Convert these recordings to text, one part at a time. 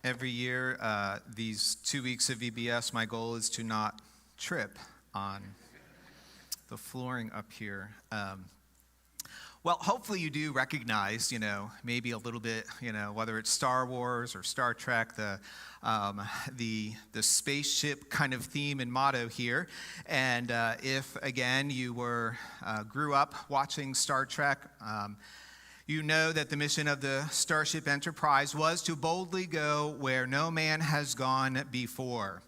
Every year, these 2 weeks of VBS, my goal is to not trip on the flooring up here. Well, hopefully you do recognize, maybe a little bit, whether it's Star Wars or Star Trek, the spaceship kind of theme and motto here. And if, again, you grew up watching Star Trek, you know that the mission of the Starship Enterprise was to boldly go where no man has gone before.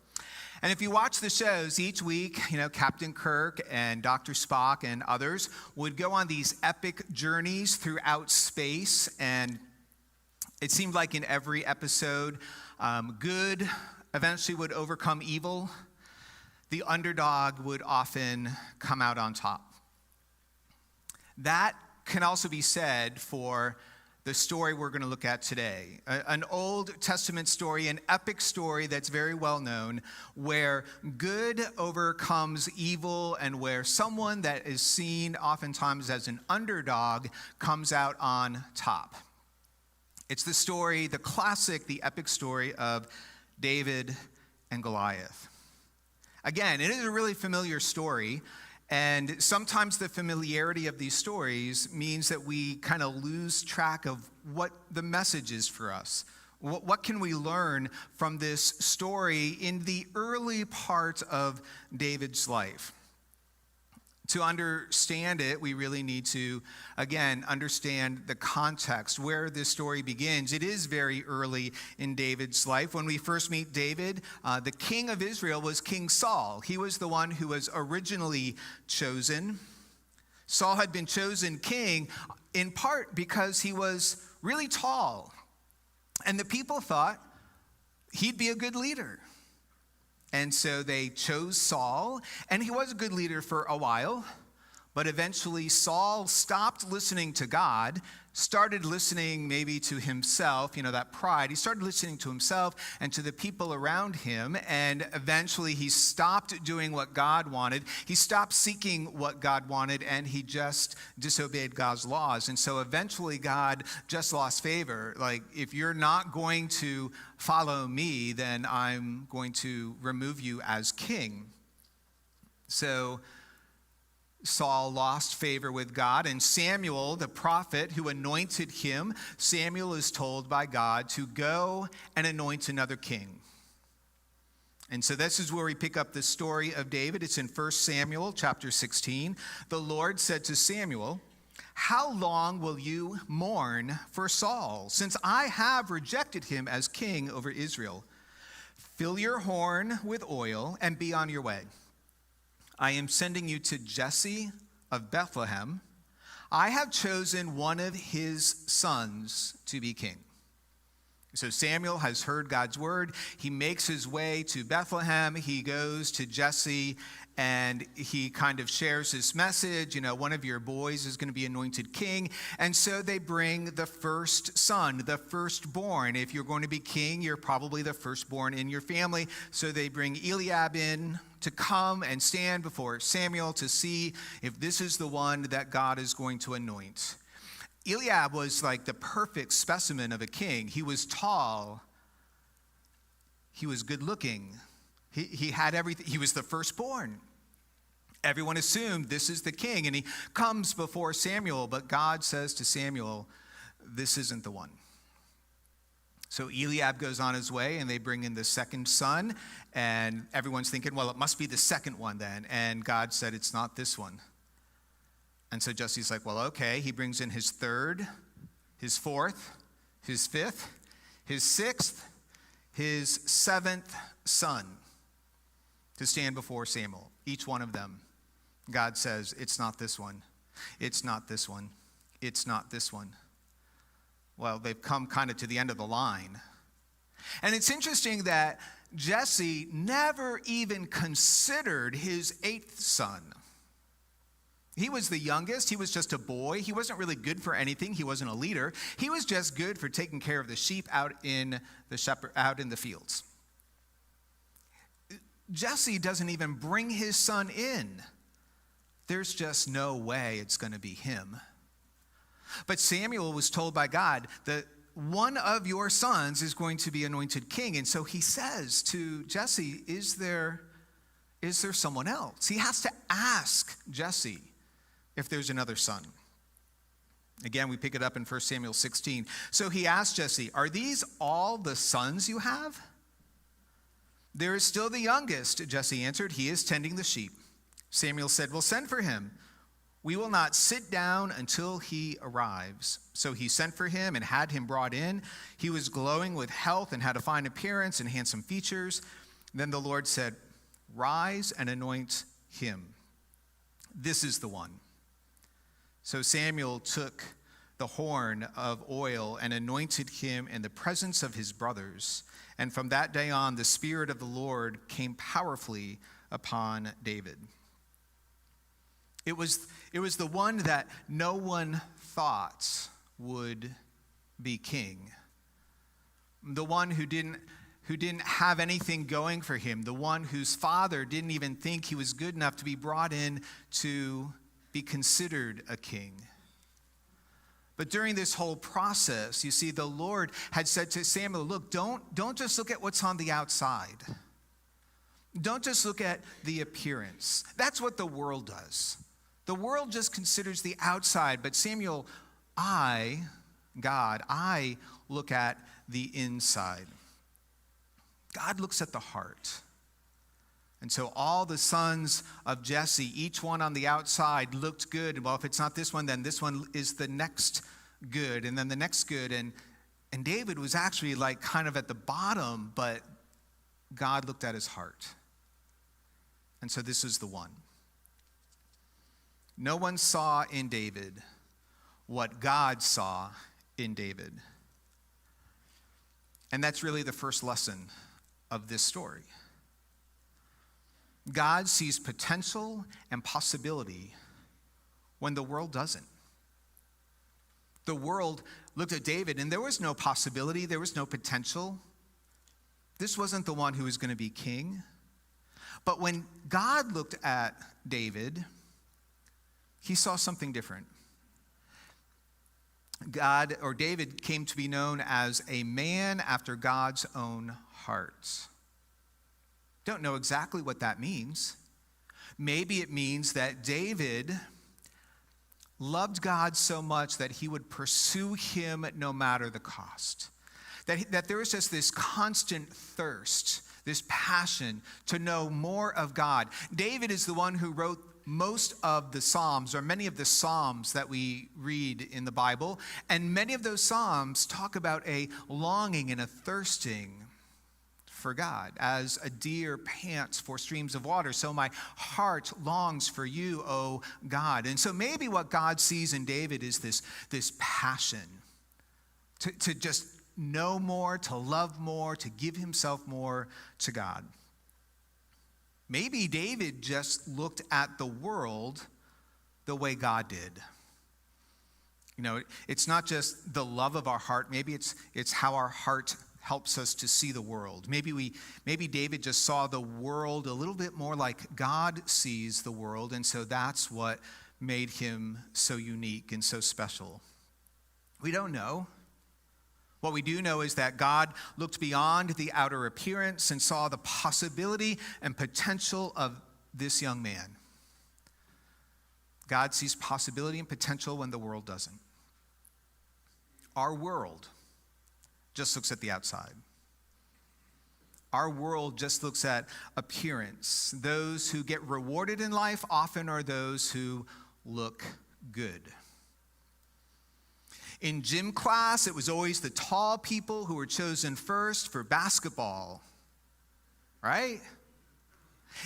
And if you watch the shows each week, Captain Kirk and Dr. Spock and others would go on these epic journeys throughout space. And it seemed like in every episode, good eventually would overcome evil. The underdog would often come out on top. That can also be said for the story we're going to look at today. An Old Testament story, an epic story that's very well known, where good overcomes evil and where someone that is seen oftentimes as an underdog comes out on top. It's the story, the classic, the epic story of David and Goliath. Again, it is a really familiar story. And sometimes the familiarity of these stories means that we kind of lose track of what the message is for us. What can we learn from this story in the early part of David's life? To understand it, we really need to, again, understand the context, where this story begins. It is very early in David's life. When we first meet David, the king of Israel was King Saul. He was the one who was originally chosen. Saul had been chosen king in part because he was really tall. And the people thought he'd be a good leader. And so they chose Saul, and he was a good leader for a while, but eventually Saul stopped listening to God, started listening maybe to himself, that pride. He started listening to himself and to the people around him, and eventually he stopped doing what God wanted. He stopped seeking what God wanted, and he just disobeyed God's laws. And so eventually God just lost favor. Like, if you're not going to follow me, then I'm going to remove you as king. So Saul lost favor with God, and Samuel, the prophet who anointed him, Samuel is told by God to go and anoint another king. And so this is where we pick up the story of David. It's in 1 Samuel chapter 16. The Lord said to Samuel, "How long will you mourn for Saul, since I have rejected him as king over Israel? Fill your horn with oil and be on your way. I am sending you to Jesse of Bethlehem. I have chosen one of his sons to be king." So Samuel has heard God's word. He makes his way to Bethlehem. He goes to Jesse, and he kind of shares his message. One of your boys is going to be anointed king. And so they bring the first son, the firstborn. If you're going to be king, you're probably the firstborn in your family. So they bring Eliab in to come and stand before Samuel to see if this is the one that God is going to anoint. Eliab was like the perfect specimen of a king. He was tall. He was good looking. He had everything. He was the firstborn. Everyone assumed this is the king, and he comes before Samuel, but God says to Samuel, this isn't the one. So Eliab goes on his way, and they bring in the second son, and everyone's thinking, well, it must be the second one then. And God said, it's not this one. And so Jesse's like, well, okay. He brings in his third, his fourth, his fifth, his sixth, his seventh son to stand before Samuel. Each one of them, God says, it's not this one. It's not this one. It's not this one. Well, they've come kind of to the end of the line. And it's interesting that Jesse never even considered his eighth son. He was the youngest. He was just a boy. He wasn't really good for anything. He wasn't a leader. He was just good for taking care of the sheep out in the fields. Jesse doesn't even bring his son in. There's just no way it's going to be him. But Samuel was told by God that one of your sons is going to be anointed king. And so he says to Jesse, is there someone else? He has to ask Jesse if there's another son. Again, we pick it up in 1 Samuel 16. So he asked Jesse, are these all the sons you have? There is still the youngest, Jesse answered. He is tending the sheep. Samuel said, well, send for him. We will not sit down until he arrives. So he sent for him and had him brought in. He was glowing with health and had a fine appearance and handsome features. Then the Lord said, rise and anoint him. This is the one. So Samuel took the horn of oil and anointed him in the presence of his brothers. And from that day on, the Spirit of the Lord came powerfully upon David. It was the one that no one thought would be king. The one who didn't have anything going for him. The one whose father didn't even think he was good enough to be brought in to be considered a king. But during this whole process, you see, the Lord had said to Samuel, look, don't just look at what's on the outside. Don't just look at the appearance. That's what the world does. The world just considers the outside, but Samuel, I look at the inside. God looks at the heart. And so all the sons of Jesse, each one on the outside looked good. Well, if it's not this one, then this one is the next good, and then the next good. And David was actually like kind of at the bottom, but God looked at his heart. And so this is the one. No one saw in David what God saw in David. And that's really the first lesson of this story. God sees potential and possibility when the world doesn't. The world looked at David and there was no possibility, there was no potential. This wasn't the one who was going to be king. But when God looked at David, he saw something different. David came to be known as a man after God's own heart. Don't know exactly what that means. Maybe it means that David loved God so much that he would pursue him no matter the cost. That there was just this constant thirst, this passion to know more of God. David is the one who wrote most of the Psalms, or many of the Psalms that we read in the Bible. And many of those Psalms talk about a longing and a thirsting for God. As a deer pants for streams of water, so my heart longs for you, O God. And so maybe what God sees in David is this passion to just know more, to love more, to give himself more to God. Maybe David just looked at the world the way God did. You know, it's not just the love of our heart. Maybe it's how our heart helps us to see the world. Maybe David just saw the world a little bit more like God sees the world, and so that's what made him so unique and so special. We don't know. What we do know is that God looked beyond the outer appearance and saw the possibility and potential of this young man. God sees possibility and potential when the world doesn't. Our world just looks at the outside. Our world just looks at appearance. Those who get rewarded in life often are those who look good. In gym class, it was always the tall people who were chosen first for basketball, right?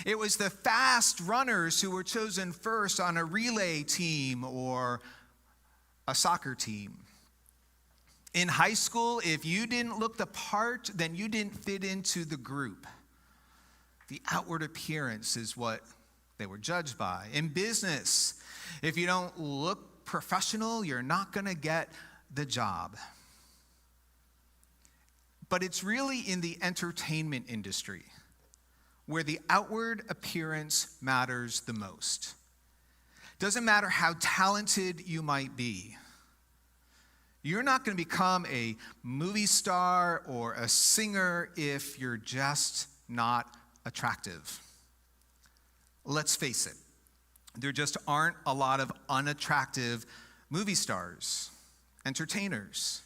It was the fast runners who were chosen first on a relay team or a soccer team. In high school, if you didn't look the part, then you didn't fit into the group. The outward appearance is what they were judged by. In business, if you don't look professional, you're not going to get the job. But it's really in the entertainment industry where the outward appearance matters the most. Doesn't matter how talented you might be. You're not going to become a movie star or a singer if you're just not attractive. Let's face it, there just aren't a lot of unattractive movie stars, entertainers.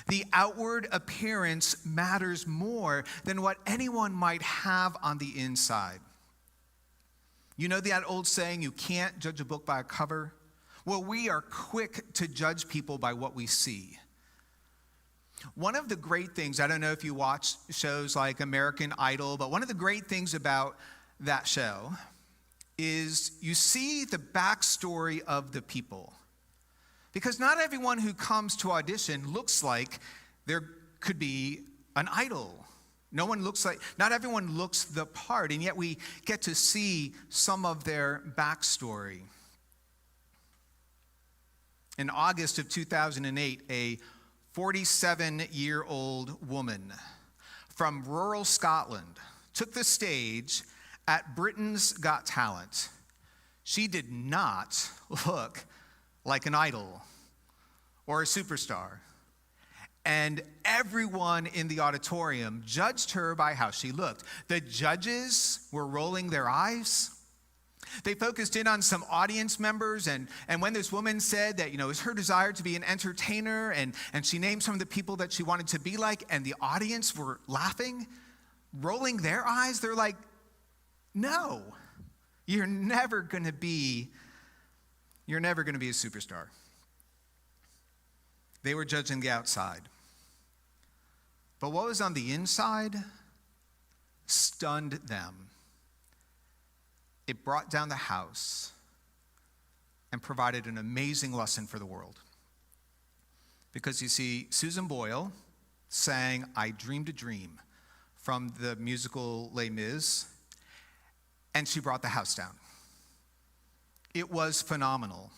The outward appearance matters more than what anyone might have on the inside. You know that old saying, you can't judge a book by a cover? Well, we are quick to judge people by what we see. One of the great things, I don't know if you watch shows like American Idol, but one of the great things about that show is you see the backstory of the people. Because not everyone who comes to audition looks like there could be an idol. Not everyone looks the part, and yet we get to see some of their backstory. In August of 2008, a 47-year-old woman from rural Scotland took the stage at Britain's Got Talent. She did not look like an idol or a superstar. And everyone in the auditorium judged her by how she looked. The judges were rolling their eyes. They focused in on some audience members, and when this woman said that, it was her desire to be an entertainer, and she named some of the people that she wanted to be like, and the audience were laughing, rolling their eyes. They're like, no, you're never going to be a superstar. They were judging the outside. But what was on the inside stunned them. It brought down the house and provided an amazing lesson for the world. Because you see, Susan Boyle sang I Dreamed a Dream from the musical Les Mis, and she brought the house down. It was phenomenal.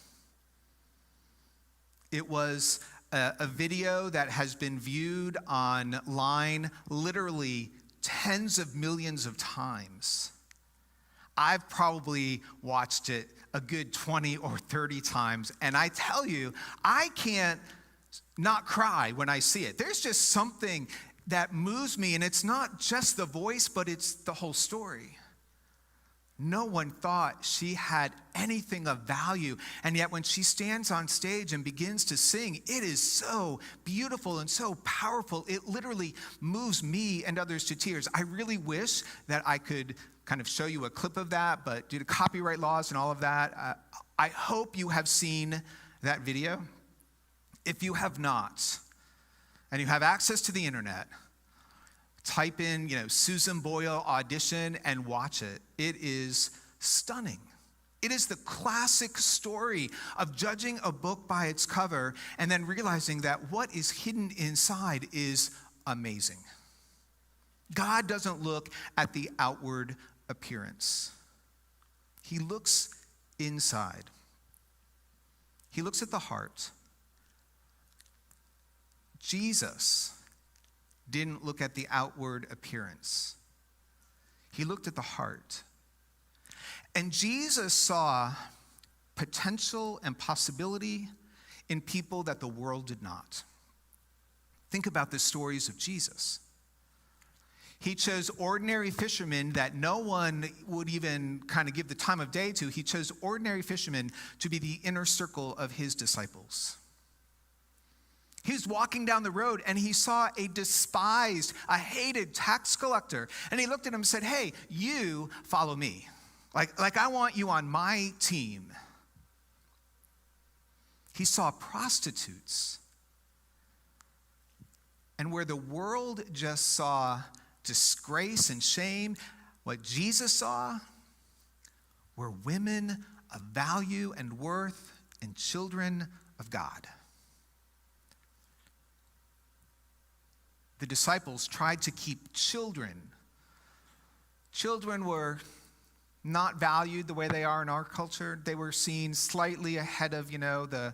It was a video that has been viewed online literally tens of millions of times. I've probably watched it a good 20 or 30 times, and I tell you, I can't not cry when I see it. There's just something that moves me, and it's not just the voice, but it's the whole story. No one thought she had anything of value, and yet when she stands on stage and begins to sing, it is so beautiful and so powerful. It literally moves me and others to tears. I really wish that I could kind of show you a clip of that, but due to copyright laws and all of that, I hope you have seen that video. If you have not, and you have access to the internet, type in, Susan Boyle audition and watch it. It is stunning. It is the classic story of judging a book by its cover and then realizing that what is hidden inside is amazing. God doesn't look at the outward appearance. He looks inside. He looks at the heart. Jesus didn't look at the outward appearance. He looked at the heart. And Jesus saw potential and possibility in people that the world did not. Think about the stories of Jesus. He chose ordinary fishermen that no one would even kind of give the time of day to. He chose ordinary fishermen to be the inner circle of his disciples. He was walking down the road and he saw a despised, a hated tax collector. And he looked at him and said, hey, you follow me. Like I want you on my team. He saw prostitutes. And where the world just saw disgrace and shame, what Jesus saw were women of value and worth and children of God. The disciples tried to keep children. Children were not valued the way they are in our culture. They were seen slightly ahead of, the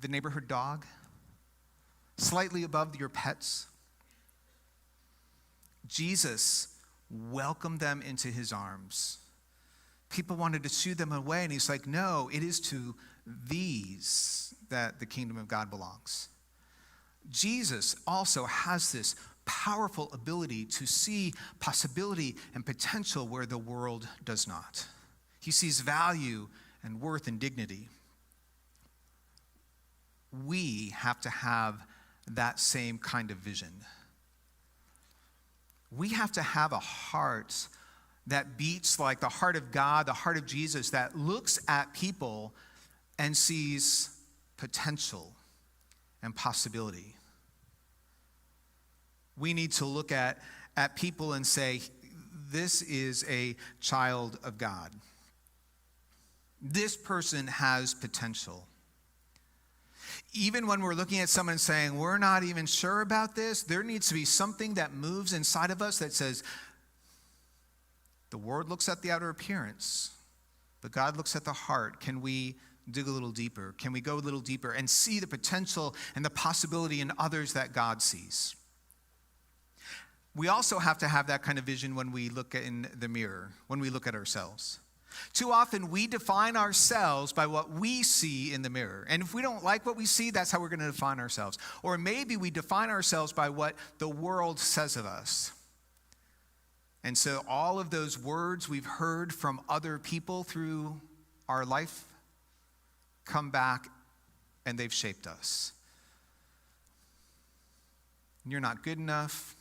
neighborhood dog, slightly above your pets. Jesus welcomed them into his arms. People wanted to shoo them away, and he's like, no, it is to these that the kingdom of God belongs. Jesus also has this powerful ability to see possibility and potential where the world does not. He sees value and worth and dignity. We have to have that same kind of vision. We have to have a heart that beats like the heart of God, the heart of Jesus, that looks at people and sees potential and possibility. We need to look at people and say, this is a child of God. This person has potential. Even when we're looking at someone saying, we're not even sure about this, there needs to be something that moves inside of us that says, the world looks at the outer appearance, but God looks at the heart. Can we dig a little deeper? Can we go a little deeper and see the potential and the possibility in others that God sees? We also have to have that kind of vision when we look in the mirror, when we look at ourselves. Too often we define ourselves by what we see in the mirror. And if we don't like what we see, that's how we're going to define ourselves. Or maybe we define ourselves by what the world says of us. And so all of those words we've heard from other people through our life come back and they've shaped us. You're not good enough.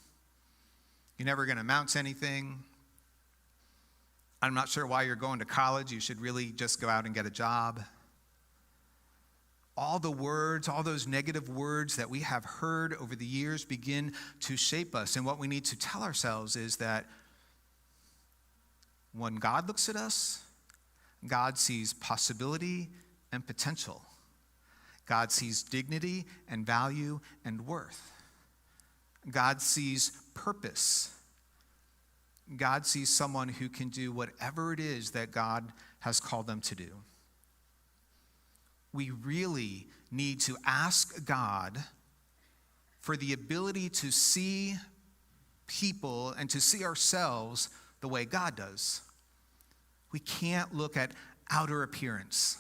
You're never going to amount to anything. I'm not sure why you're going to college. You should really just go out and get a job. All the words, all those negative words that we have heard over the years begin to shape us. And what we need to tell ourselves is that when God looks at us, God sees possibility and potential. God sees dignity and value and worth. God sees purpose. God sees someone who can do whatever it is that God has called them to do. We really need to ask God for the ability to see people and to see ourselves the way God does. We can't look at outer appearance.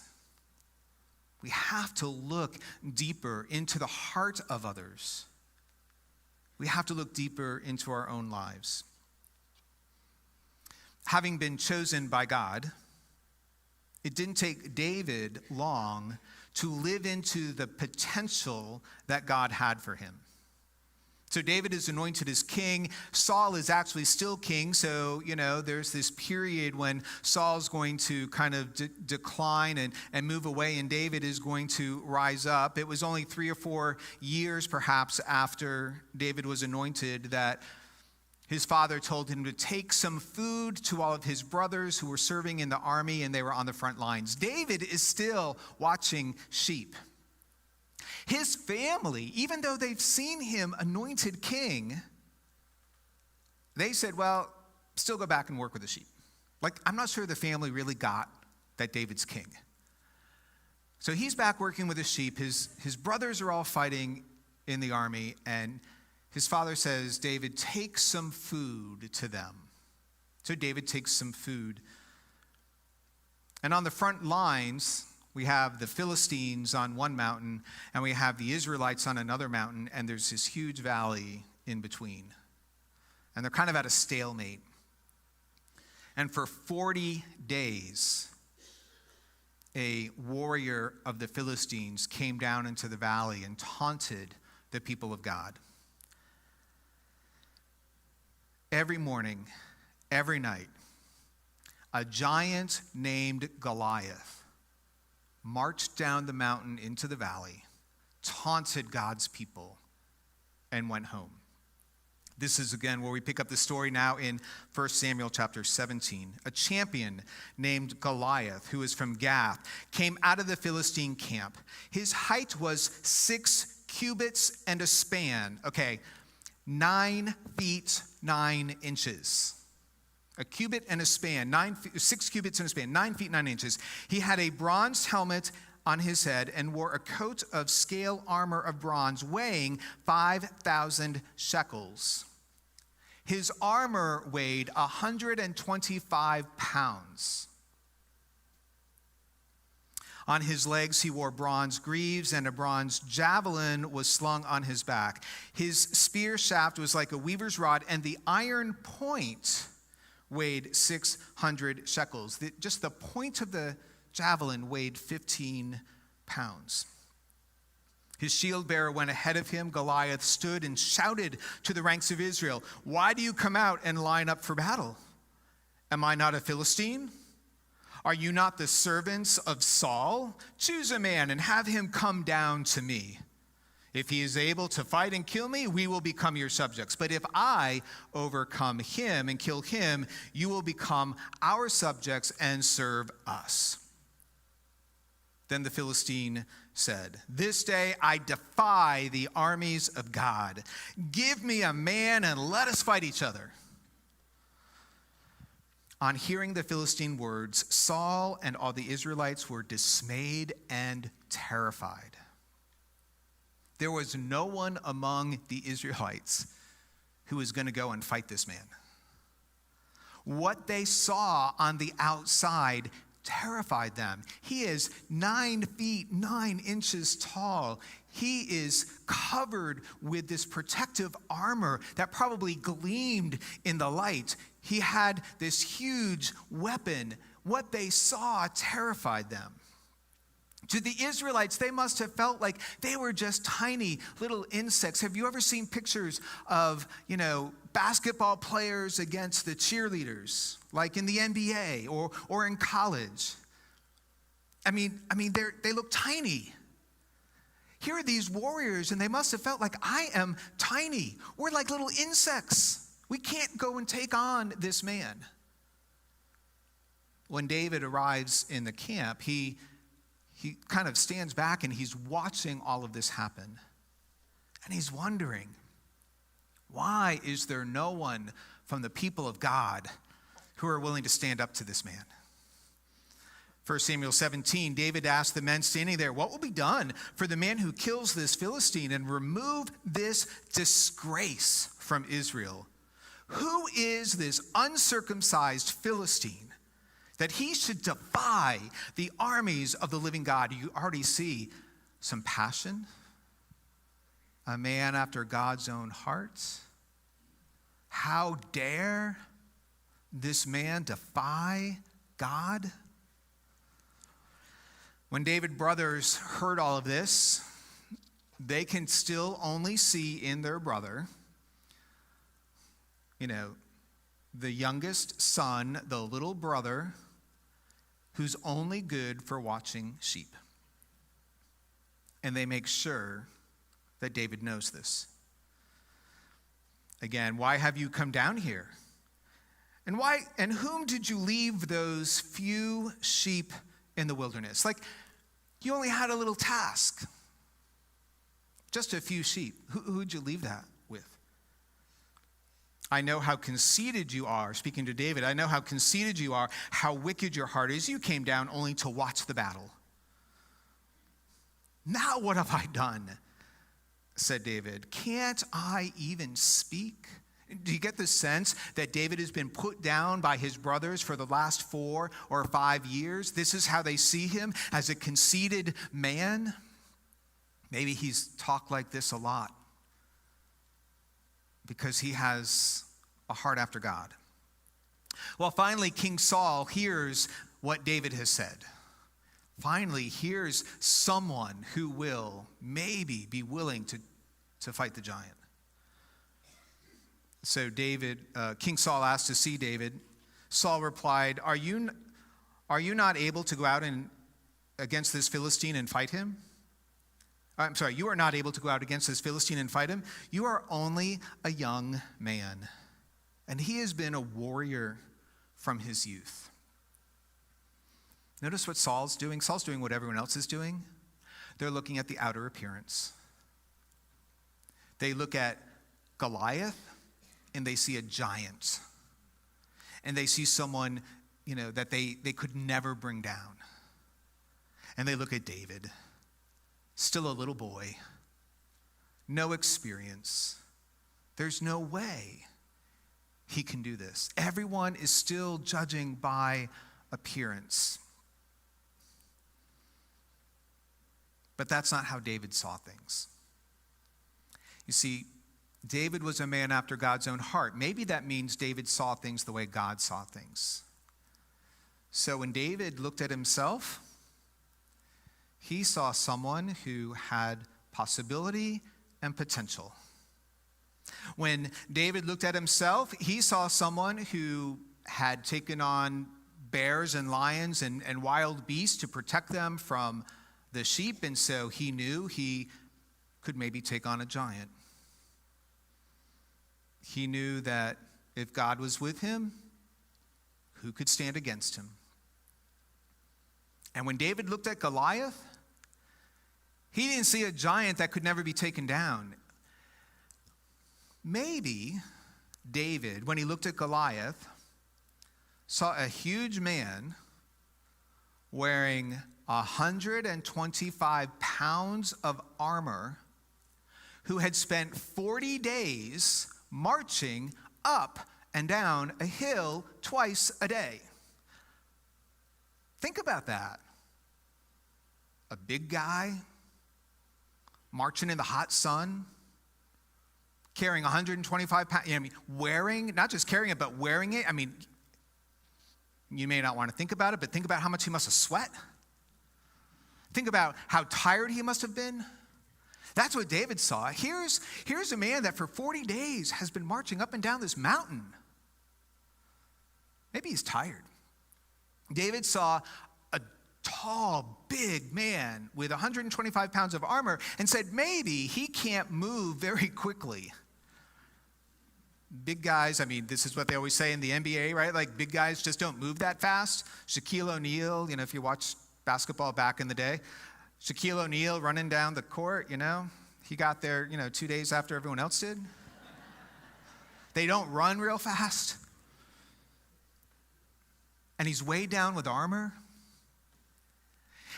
We have to look deeper into the heart of others. We have to look deeper into our own lives. Having been chosen by God, it didn't take David long to live into the potential that God had for him. So David is anointed as king. Saul is actually still king. So, there's this period when Saul's going to kind of decline and move away, and David is going to rise up. It was only 3 or 4 years, perhaps, after David was anointed that his father told him to take some food to all of his brothers who were serving in the army, and they were on the front lines. David is still watching sheep. His family, even though they've seen him anointed king, they said, well, still go back and work with the sheep. I'm not sure the family really got that David's king. So he's back working with the sheep. His brothers are all fighting in the army, and his father says, David, take some food to them. So David takes some food. And on the front lines, we have the Philistines on one mountain, and we have the Israelites on another mountain, and there's this huge valley in between. And they're kind of at a stalemate. And for 40 days, a warrior of the Philistines came down into the valley and taunted the people of God. Every morning, every night, a giant named Goliath marched down the mountain into the valley, taunted God's people, and went home. This is, again, where we pick up the story now in 1 Samuel chapter 17. A champion named Goliath, who is from Gath, came out of the Philistine camp. His height was 6 cubits and a span. 9 feet 9 inches. A cubit and a span, 6 cubits and a span, 9 feet 9 inches. He had a bronze helmet on his head and wore a coat of scale armor of bronze weighing 5,000 shekels. His armor weighed 125 pounds. On his legs he wore bronze greaves, and a bronze javelin was slung on his back. His spear shaft was like a weaver's rod, and the iron point weighed 600 shekels. Just the point of the javelin weighed 15 pounds. His shield bearer went ahead of him. Goliath stood and shouted to the ranks of Israel, "Why do you come out and line up for battle? Am I not a Philistine? Are you not the servants of Saul? Choose a man and have him come down to me. If he is able to fight and kill me, we will become your subjects. But if I overcome him and kill him, you will become our subjects and serve us." Then the Philistine said, "This day I defy the armies of God. Give me a man and let us fight each other." On hearing the Philistine words, Saul and all the Israelites were dismayed and terrified. There was no one among the Israelites who was going to go and fight this man. What they saw on the outside terrified them. He is 9 feet 9 inches tall. He is covered with this protective armor that probably gleamed in the light. He had this huge weapon. What they saw terrified them. To the Israelites, they must have felt like they were just tiny little insects. Have you ever seen pictures of, basketball players against the cheerleaders, like in the NBA or in college? I mean, they look tiny. Here are these warriors, and they must have felt like, I am tiny. We're like little insects. We can't go and take on this man. When David arrives in the camp, he kind of stands back and he's watching all of this happen. And he's wondering, why is there no one from the people of God who are willing to stand up to this man? 1 Samuel 17, David asked the men standing there, "What will be done for the man who kills this Philistine and remove this disgrace from Israel? Who is this uncircumcised Philistine that he should defy the armies of the living God?" You already see some passion. A man after God's own heart. How dare this man defy God? When David's brothers heard all of this, they can still only see in their brother, the youngest son, the little brother, who's only good for watching sheep. And they make sure that David knows this. Again, "Why have you come down here? And whom did you leave those few sheep in the wilderness?" Like, you only had a little task. Just a few sheep. Who'd you leave that with? "I know how conceited you are," speaking to David. "I know how conceited you are, how wicked your heart is. You came down only to watch the battle." "Now what have I done?" said David. "Can't I even speak?" Do you get the sense that David has been put down by his brothers for the last 4 or 5 years? This is how they see him, as a conceited man. Maybe he's talked like this a lot because he has a heart after God. Well, finally, King Saul hears what David has said. Finally, here's someone who will maybe be willing to fight the giant. So King Saul asked to see David. Saul replied, Are you not able to go out against this Philistine and fight him? I'm sorry, you are not able to go out against this Philistine and fight him. You are only a young man, and he has been a warrior from his youth. Notice what Saul's doing. Saul's doing what everyone else is doing. They're looking at the outer appearance. They look at Goliath, and they see a giant. And they see someone, that they could never bring down. And they look at David, still a little boy, no experience. There's no way he can do this. Everyone is still judging by appearance. But that's not how David saw things. You see, David was a man after God's own heart. Maybe that means David saw things the way God saw things. So when David looked at himself, he saw someone who had possibility and potential. When David looked at himself, he saw someone who had taken on bears and lions and wild beasts to protect them from the sheep, and so he knew he could maybe take on a giant. He knew that if God was with him, who could stand against him? And when David looked at Goliath, he didn't see a giant that could never be taken down. Maybe David, when he looked at Goliath, saw a huge man wearing 125 pounds of armor who had spent 40 days marching up and down a hill twice a day. Think about that. A big guy marching in the hot sun, carrying 125 pounds, wearing, not just carrying it, but wearing it. You may not want to think about it, but think about how much he must have sweat. Think about how tired he must have been. That's what David saw. Here's a man that for 40 days has been marching up and down this mountain. Maybe he's tired. David saw a tall, big man with 125 pounds of armor and said, maybe he can't move very quickly. Big guys, this is what they always say in the NBA, right? Like, big guys just don't move that fast. Shaquille O'Neal, if you watch basketball back in the day, Shaquille O'Neal running down the court, he got there, 2 days after everyone else did. They don't run real fast. And he's weighed down with armor.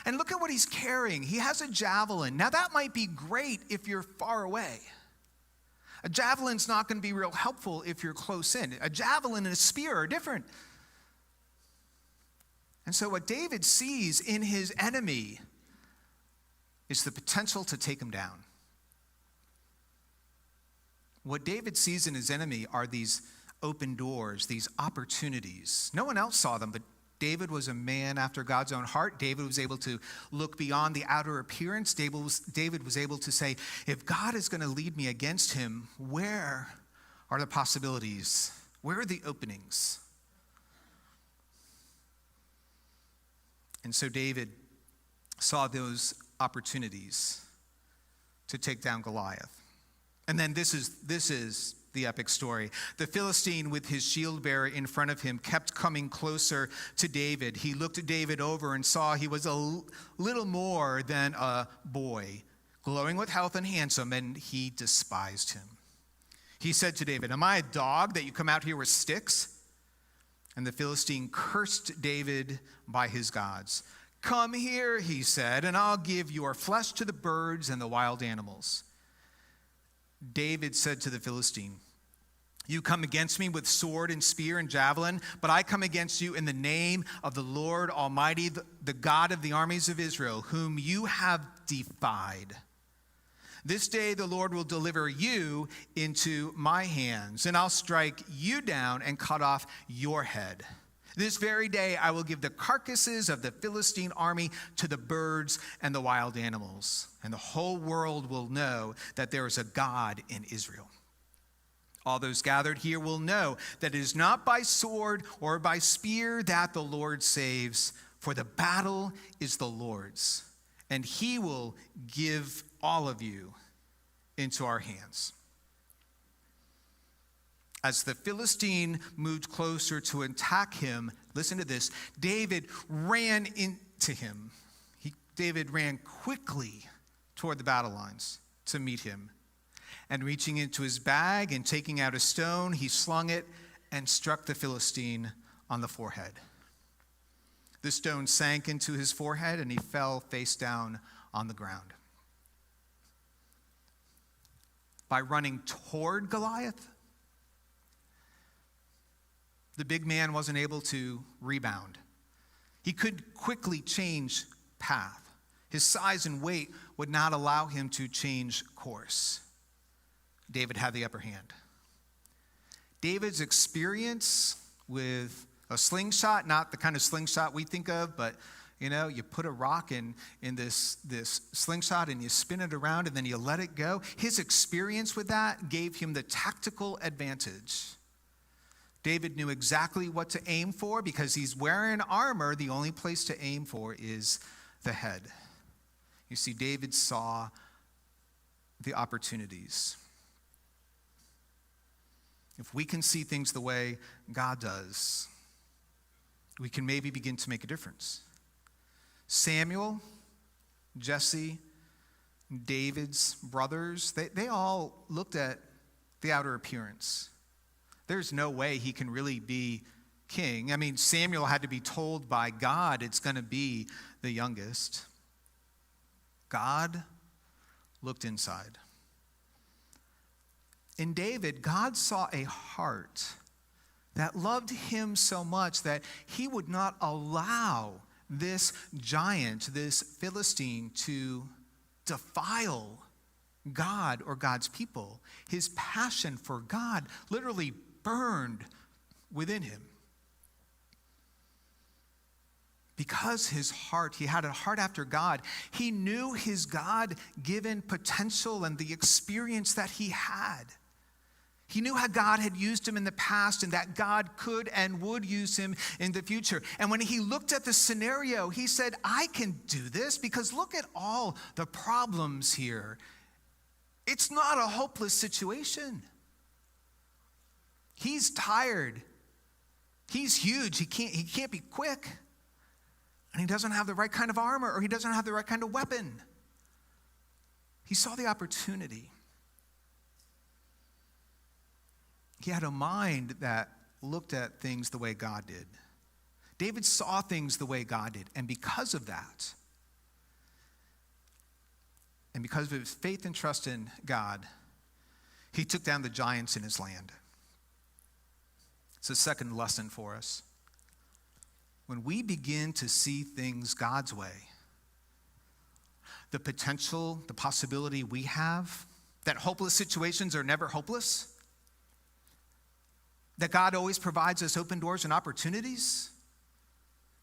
And look at what he's carrying. He has a javelin. Now, that might be great if you're far away. A javelin's not going to be real helpful if you're close in. A javelin and a spear are different. And so what David sees in his enemy is the potential to take him down. What David sees in his enemy are these open doors, these opportunities. No one else saw them, but David was a man after God's own heart. David was able to look beyond the outer appearance. David was able to say, if God is going to lead me against him, where are the possibilities? Where are the openings? And so David saw those opportunities to take down Goliath. And then this is the epic story. The Philistine with his shield bearer in front of him kept coming closer to David. He looked at David over and saw he was a little more than a boy, glowing with health and handsome, and he despised him. He said to David, am I a dog that you come out here with sticks? And the Philistine cursed David by his gods. Come here, he said, and I'll give your flesh to the birds and the wild animals. David said to the Philistine, you come against me with sword and spear and javelin, but I come against you in the name of the Lord Almighty, the God of the armies of Israel, whom you have defied. This day the Lord will deliver you into my hands, and I'll strike you down and cut off your head. This very day I will give the carcasses of the Philistine army to the birds and the wild animals, and the whole world will know that there is a God in Israel. All those gathered here will know that it is not by sword or by spear that the Lord saves, for the battle is the Lord's, and he will give all of you into our hands. As the Philistine moved closer to attack him, listen to this, David ran into him. David ran quickly toward the battle lines to meet him. And reaching into his bag and taking out a stone, he slung it and struck the Philistine on the forehead. The stone sank into his forehead and he fell face down on the ground. By running toward Goliath, the big man wasn't able to rebound. He could quickly change path. His size and weight would not allow him to change course. David had the upper hand. David's experience with a slingshot, not the kind of slingshot we think of, but you put a rock in this slingshot and you spin it around and then you let it go. His experience with that gave him the tactical advantage. David knew exactly what to aim for because he's wearing armor. The only place to aim for is the head. You see, David saw the opportunities. If we can see things the way God does, we can maybe begin to make a difference. Samuel, Jesse, David's brothers, they all looked at the outer appearance. There's no way he can really be king. I mean, Samuel had to be told by God it's going to be the youngest. God looked inside. In David, God saw a heart that loved him so much that he would not allow this giant, this Philistine, to defile God or God's people. His passion for God literally burned within him. Because he had a heart after God, he knew his God-given potential and the experience that he had. He knew how God had used him in the past and that God could and would use him in the future. And when he looked at the scenario, he said, I can do this because look at all the problems here. It's not a hopeless situation. He's tired. He's huge. He can't be quick. And he doesn't have the right kind of armor, or he doesn't have the right kind of weapon. He saw the opportunity. He had a mind that looked at things the way God did. David saw things the way God did. And because of that, and because of his faith and trust in God, he took down the giants in his land. It's a second lesson for us. When we begin to see things God's way, the potential, the possibility we have, that hopeless situations are never hopeless, that God always provides us open doors and opportunities,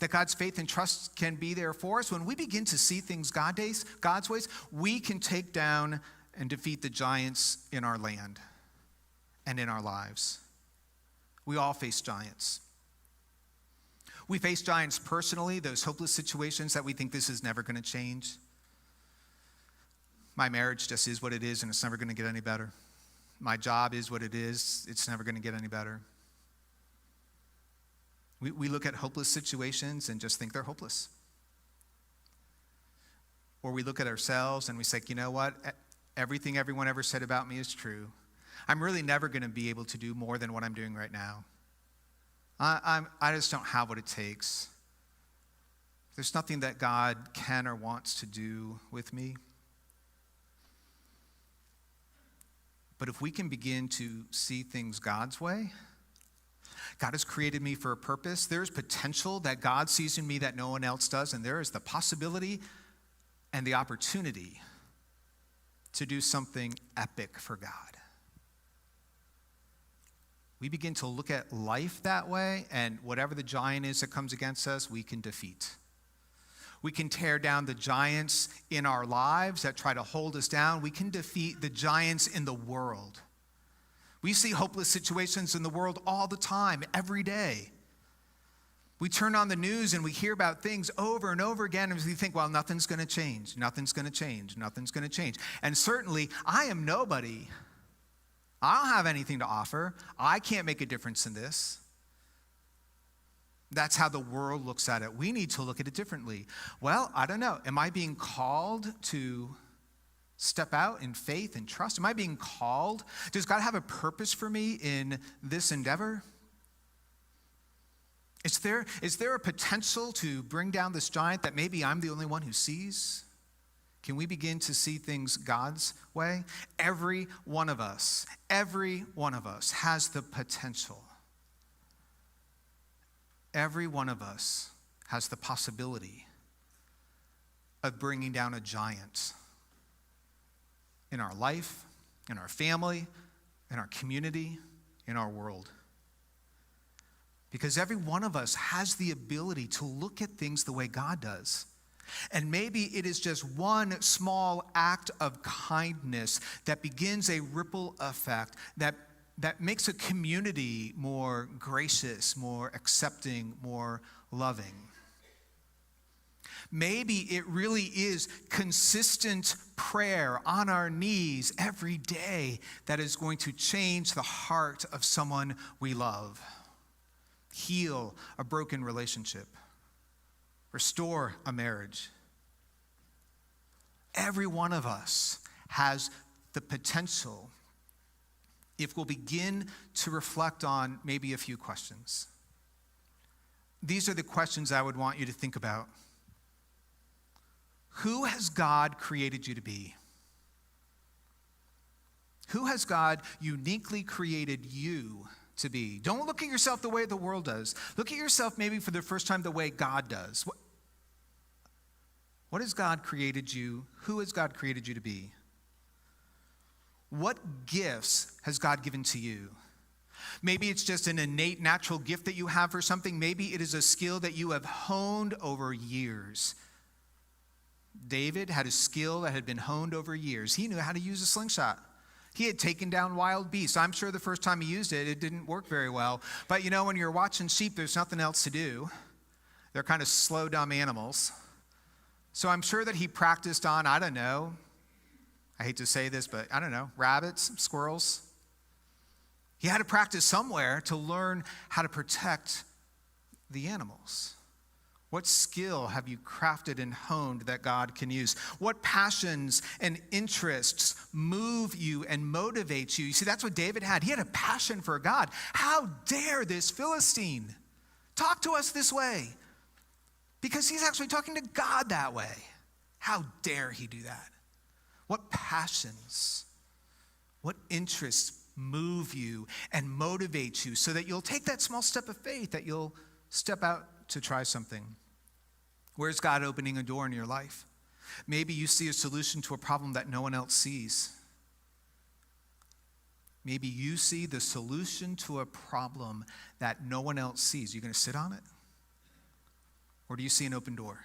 that God's faith and trust can be there for us. When we begin to see things God's ways, we can take down and defeat the giants in our land and in our lives. We all face giants. We face giants personally, those hopeless situations that we think this is never going to change. My marriage just is what it is and it's never going to get any better. My job is what it is, it's never going to get any better. We look at hopeless situations and just think they're hopeless. Or we look at ourselves and we say, you know what? Everything everyone ever said about me is true. I'm really never going to be able to do more than what I'm doing right now. I just don't have what it takes. There's nothing that God can or wants to do with me. But if we can begin to see things God's way, God has created me for a purpose. There's potential that God sees in me that no one else does, and there is the possibility and the opportunity to do something epic for God. We begin to look at life that way, and whatever the giant is that comes against us, we can defeat. We can tear down the giants in our lives that try to hold us down. We can defeat the giants in the world. We see hopeless situations in the world all the time, every day. We turn on the news and we hear about things over and over again, and we think, well, nothing's going to change, nothing's going to change, nothing's going to change. And certainly, I am nobody. I don't have anything to offer. I can't make a difference in this. That's how the world looks at it. We need to look at it differently. Well, I don't know. Am I being called to step out in faith and trust? Am I being called? Does God have a purpose for me in this endeavor? Is there a potential to bring down this giant that maybe I'm the only one who sees? Can we begin to see things God's way? Every one of us has the potential. Every one of us has the possibility of bringing down a giant in our life, in our family, in our community, in our world. Because every one of us has the ability to look at things the way God does. And maybe it is just one small act of kindness that begins a ripple effect that makes a community more gracious, more accepting, more loving. Maybe it really is consistent prayer on our knees every day that is going to change the heart of someone we love, heal a broken relationship, restore a marriage. Every one of us has the potential, if we'll begin to reflect on maybe a few questions. These are the questions I would want you to think about. Who has God created you to be? Who has God uniquely created you to be? Don't look at yourself the way the world does. Look at yourself maybe for the first time the way God does. What has God created you? Who has God created you to be? What gifts has God given to you? Maybe it's just an innate natural gift that you have for something. Maybe it is a skill that you have honed over years. David had a skill that had been honed over years. He knew how to use a slingshot. He had taken down wild beasts. I'm sure the first time he used it, it didn't work very well. But you know, when you're watching sheep, there's nothing else to do. They're kind of slow, dumb animals. So I'm sure that he practiced on, I don't know, I hate to say this, but I don't know, rabbits, squirrels. He had to practice somewhere to learn how to protect the animals. What skill have you crafted and honed that God can use? What passions and interests move you and motivate you? You see, that's what David had. He had a passion for God. How dare this Philistine talk to us this way? Because he's actually talking to God that way. How dare he do that? What passions, what interests move you and motivate you so that you'll take that small step of faith, that you'll step out to try something? Where's God opening a door in your life? Maybe you see a solution to a problem that no one else sees. Maybe you see the solution to a problem that no one else sees. You're going to sit on it? Or do you see an open door?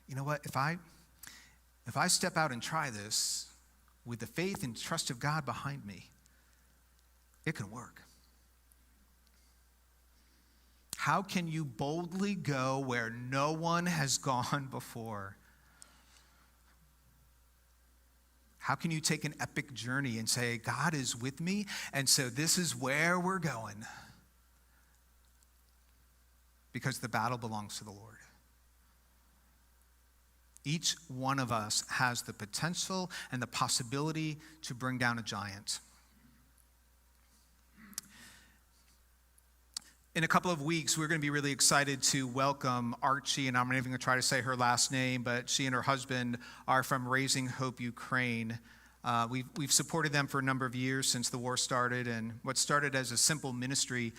You know what? If I step out and try this with the faith and trust of God behind me, it can work. How can you boldly go where no one has gone before? How can you take an epic journey and say, God is with me, and so this is where we're going? Because the battle belongs to the Lord. Each one of us has the potential and the possibility to bring down a giant. In a couple of weeks, we're going to be really excited to welcome Archie, and I'm not even going to try to say her last name, but she and her husband are from Raising Hope Ukraine. We've supported them for a number of years since the war started, and what started as a simple ministry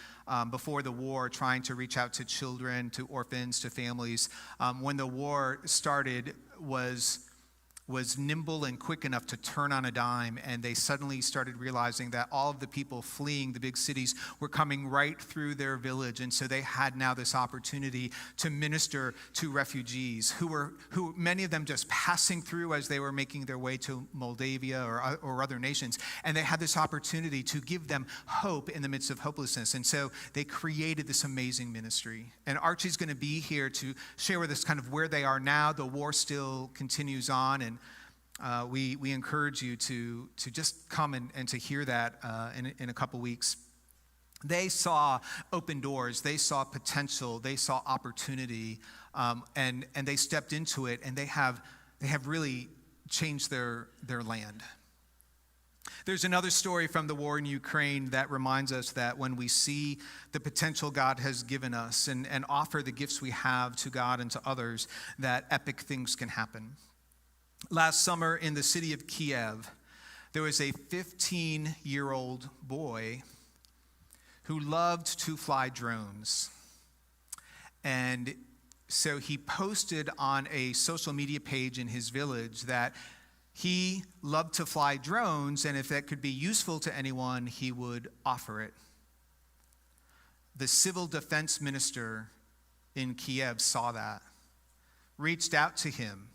before the war, trying to reach out to children, to orphans, to families, when the war started, was nimble and quick enough to turn on a dime, and they suddenly started realizing that all of the people fleeing the big cities were coming right through their village, and so they had now this opportunity to minister to refugees who many of them just passing through as they were making their way to Moldavia or other nations, and they had this opportunity to give them hope in the midst of hopelessness, and so they created this amazing ministry. And Archie's going to be here to share with us kind of where they are now. The war still continues on, and we encourage you to just come and to hear that in a couple weeks. They saw open doors, they saw potential, they saw opportunity, and they stepped into it, and they have really changed their land. There's another story from the war in Ukraine that reminds us that when we see the potential God has given us and offer the gifts we have to God and to others, that epic things can happen. Last summer in the city of Kiev, there was a 15-year-old boy who loved to fly drones. And so he posted on a social media page in his village that He loved to fly drones, and if that could be useful to anyone, he would offer it. The civil defense minister in Kiev saw that, reached out to him,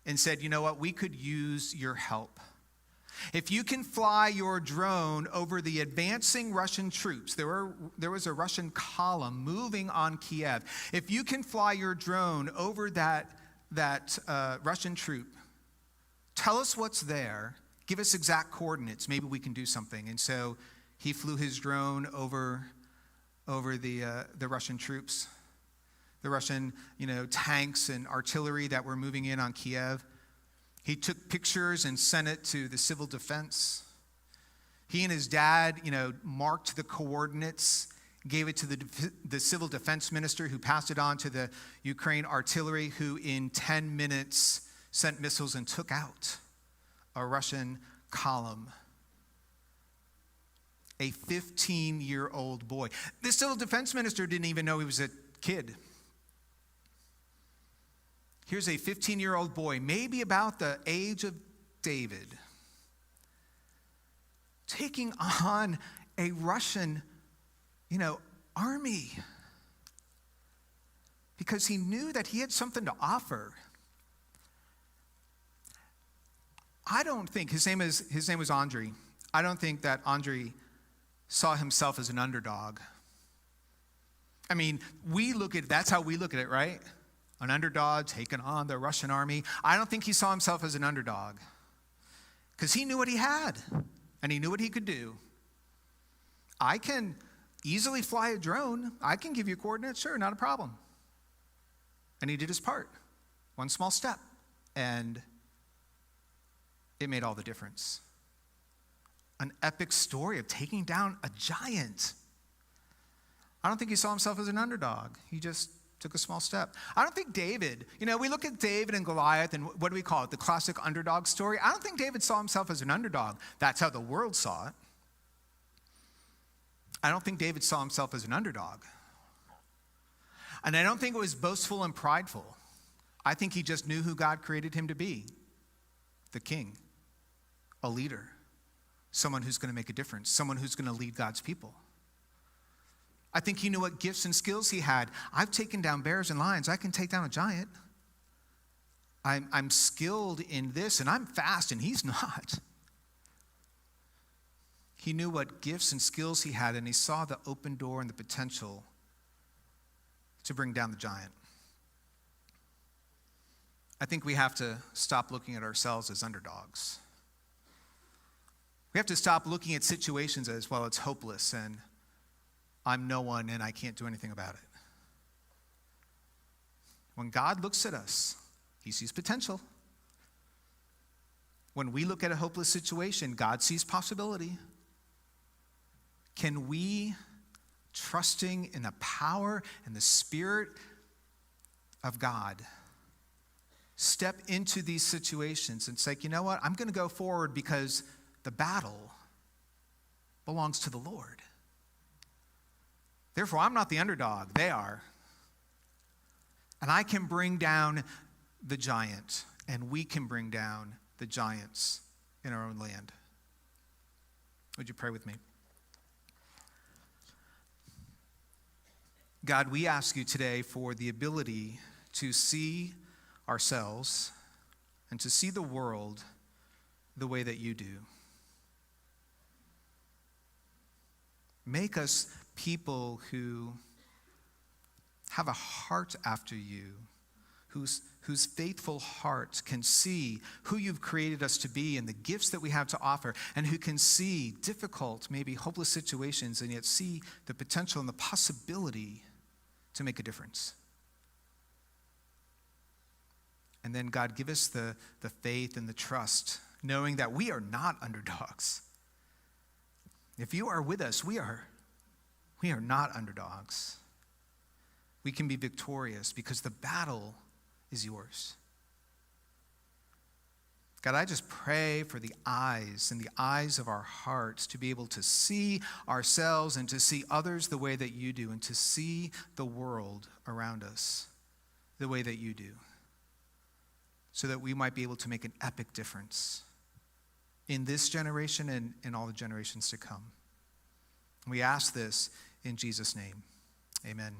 and said, you know what, we could use your help. If you can fly your drone over the advancing Russian troops, there was a Russian column moving on Kiev. If you can fly your drone over that Russian troop, tell us what's there, give us exact coordinates, maybe we can do something. And so he flew his drone over the Russian troops, the Russian, tanks and artillery that were moving in on Kiev. He took pictures and sent it to the civil defense. He and his dad, marked the coordinates, gave it to the civil defense minister, who passed it on to the Ukraine artillery, who in 10 minutes sent missiles and took out a Russian column. A 15-year-old boy. The civil defense minister didn't even know he was a kid. Here's a 15-year-old boy, maybe about the age of David, taking on a Russian, army, because he knew that he had something to offer. I don't think, his name was Andrei. I don't think that Andrei saw himself as an underdog. I mean, that's how we look at it, right? An underdog taking on the Russian army. I don't think he saw himself as an underdog, because he knew what he had and he knew what he could do. I can easily fly a drone. I can give you coordinates, sure, not a problem. And he did his part, one small step, and it made all the difference. An epic story of taking down a giant. I don't think he saw himself as an underdog. He just took a small step. I don't think David, we look at David and Goliath, and what do we call it? The classic underdog story. I don't think David saw himself as an underdog. That's how the world saw it. I don't think David saw himself as an underdog. And I don't think it was boastful and prideful. I think he just knew who God created him to be. The king, a leader, someone who's going to make a difference, someone who's going to lead God's people. I think he knew what gifts and skills he had. I've taken down bears and lions. I can take down a giant. I'm skilled in this, and I'm fast, and he's not. He knew what gifts and skills he had, and he saw the open door and the potential to bring down the giant. I think we have to stop looking at ourselves as underdogs. We have to stop looking at situations as, well, it's hopeless, and I'm no one, and I can't do anything about it. When God looks at us, he sees potential. When we look at a hopeless situation, God sees possibility. Can we, trusting in the power and the Spirit of God, step into these situations and say, you know what, I'm going to go forward because the battle belongs to the Lord. Therefore, I'm not the underdog. They are. And I can bring down the giant, and we can bring down the giants in our own land. Would you pray with me? God, we ask you today for the ability to see ourselves and to see the world the way that you do. Make us people who have a heart after you, whose faithful heart can see who you've created us to be and the gifts that we have to offer, and who can see difficult, maybe hopeless situations, and yet see the potential and the possibility to make a difference. And then, God, give us the faith and the trust, knowing that we are not underdogs. If you are with us, we are not underdogs. We can be victorious because the battle is yours. God, I just pray for the eyes and the eyes of our hearts to be able to see ourselves and to see others the way that you do, and to see the world around us the way that you do. so that we might be able to make an epic difference in this generation and in all the generations to come. We ask this in Jesus' name. Amen.